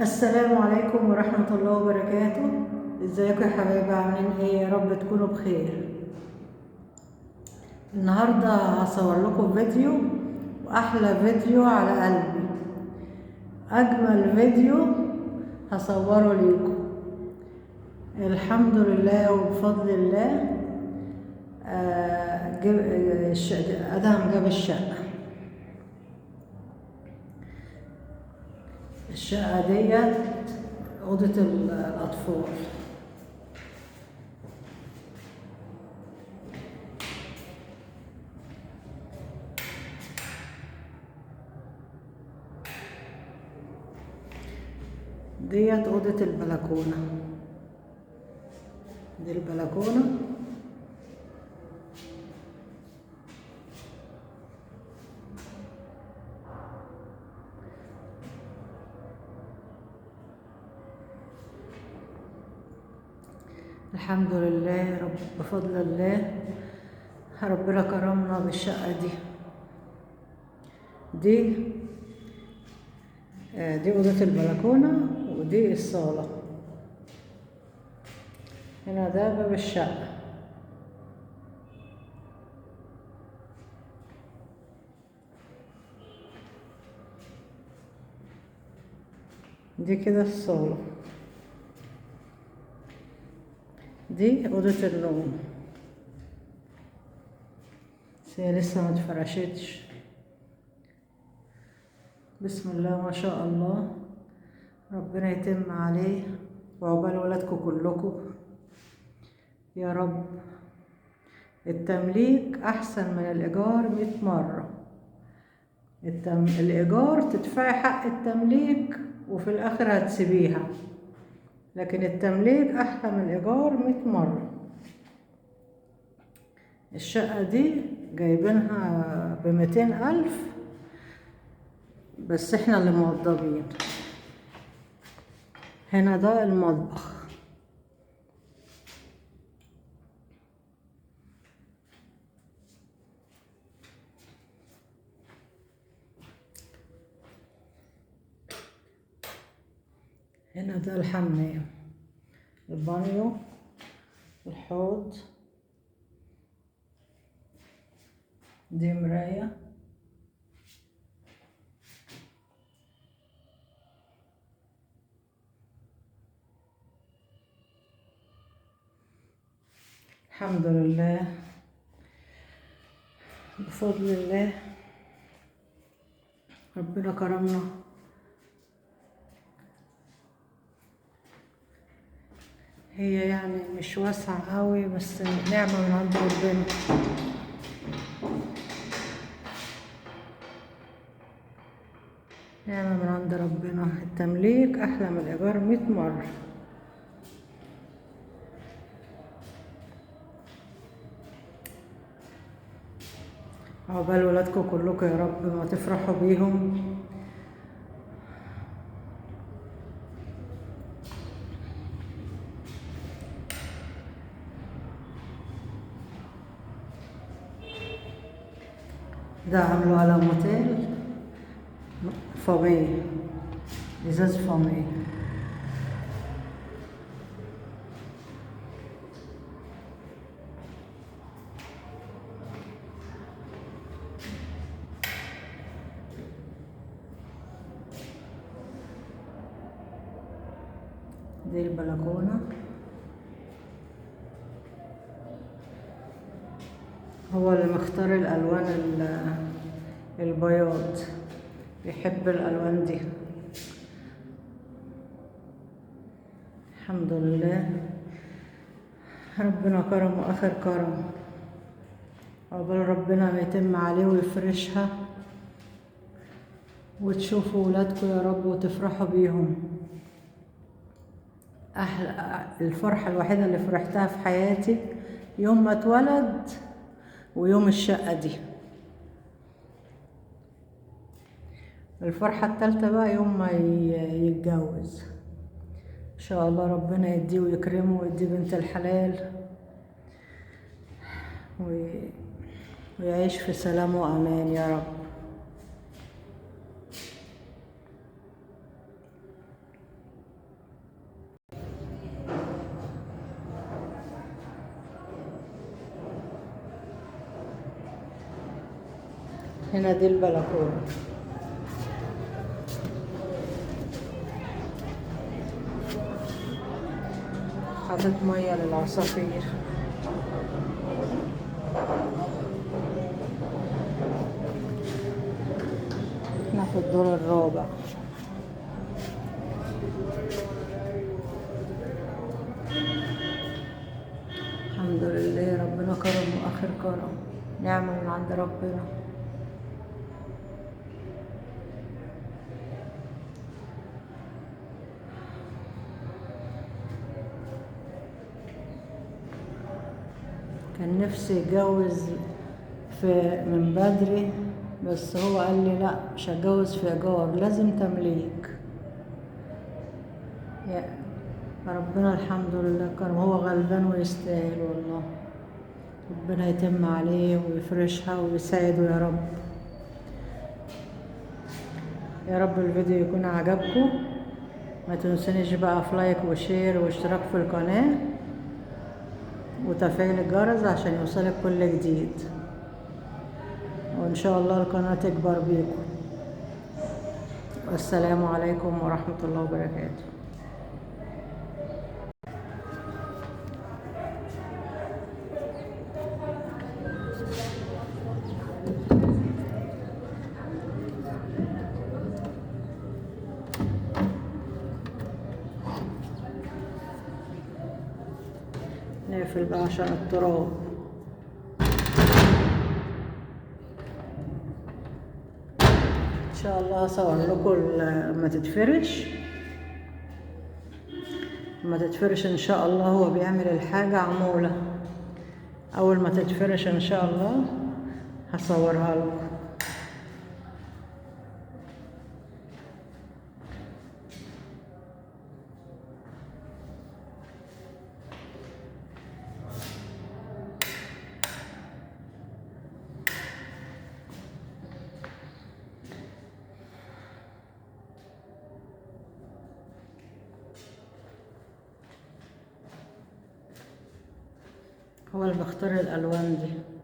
السلام عليكم ورحمة الله وبركاته. ازيكم يا حبايبي؟ عاملين ايه؟ يا رب تكونوا بخير. النهاردة هصور لكم فيديو، واحلى فيديو على قلبي، اجمل فيديو هصوره ليكم. الحمد لله وبفضل الله. ادهم جاب الشقة ديت أوضة الأطفال. ديت أوضة البلكونة، دي البلكونة. الحمد لله بفضل الله ربنا كرمنا بالشقة دي أوضة البلكونة، ودي الصالة. هنا ده باب الشقة. دي كده الصالة، دي أوضة النوم، بس هي لسه ما اتفرشتش. بسم الله ما شاء الله، ربنا يتم عليه وعقبال ولادكم كلكم يا رب. التمليك أحسن من الإيجار 100 مرة. الإيجار تدفعي حق التمليك وفي الآخر هتسيبيها، لكن التمليك أحلى من الإيجار 100 مرة. الشقة دي جايبينها ب200,000، بس احنا اللي موضبين. هنا ده المطبخ، هنا ده الحمام، البانيو، الحوض، دي مراية، الحمد لله بفضل الله ربنا كرمنا. هي يعني مش واسعة قوي، بس نعمة من عند ربنا. نعمة من عند ربنا. التمليك أحلى من الإيجار 100 مرة. عقبال ولادكم كلكم يا رب ما تفرحوا بيهم. ده عملوا على موتيل فاميه، ازاز فاميه. دي البلكونة. هو اللي مختار الألوان البياض، بيحب الألوان دي. الحمد لله ربنا كرمه آخر كرم. عقبال ربنا ما يتم عليه ويفرشها وتشوفوا ولادكم يا رب وتفرحوا بيهم. الفرحة الوحيدة اللي فرحتها في حياتي يوم ما اتولد، ويوم الشقة دي. الفرحة التالتة بقى يوم ما يتجوز ان شاء الله. ربنا يديه ويكرمه ويديه بنت الحلال ويعيش في سلام وامان يا رب. هنا دي البلكونة، حاطط مية للعصافير. احنا في الدور الرابع. الحمد لله، ربنا كرم واخر كرم، نعمة من عند ربنا. كان نفسي يتجوز من بدري، بس هو قال لي لا، مش هتجوز في ايجار، لازم تمليك. يا ربنا الحمد لله كرم، هو غلبان ويستاهل والله. ربنا يتم عليه ويفرشها ويساعده يا رب. يا رب الفيديو يكون عجبكم. ما تنسونيش بقى في لايك وشير واشتراك في القناة وتفعيل الجرس عشان يوصلك كل جديد، وإن شاء الله القناة تكبر بيكم. والسلام عليكم ورحمة الله وبركاته. نقفل بقى عشان التراب. ان شاء الله هصور لكم لما تتفرش ان شاء الله. هو بيعمل الحاجة عمولة، اول ما تتفرش ان شاء الله هصورها لكم. هو اللي بختار الالوان دي.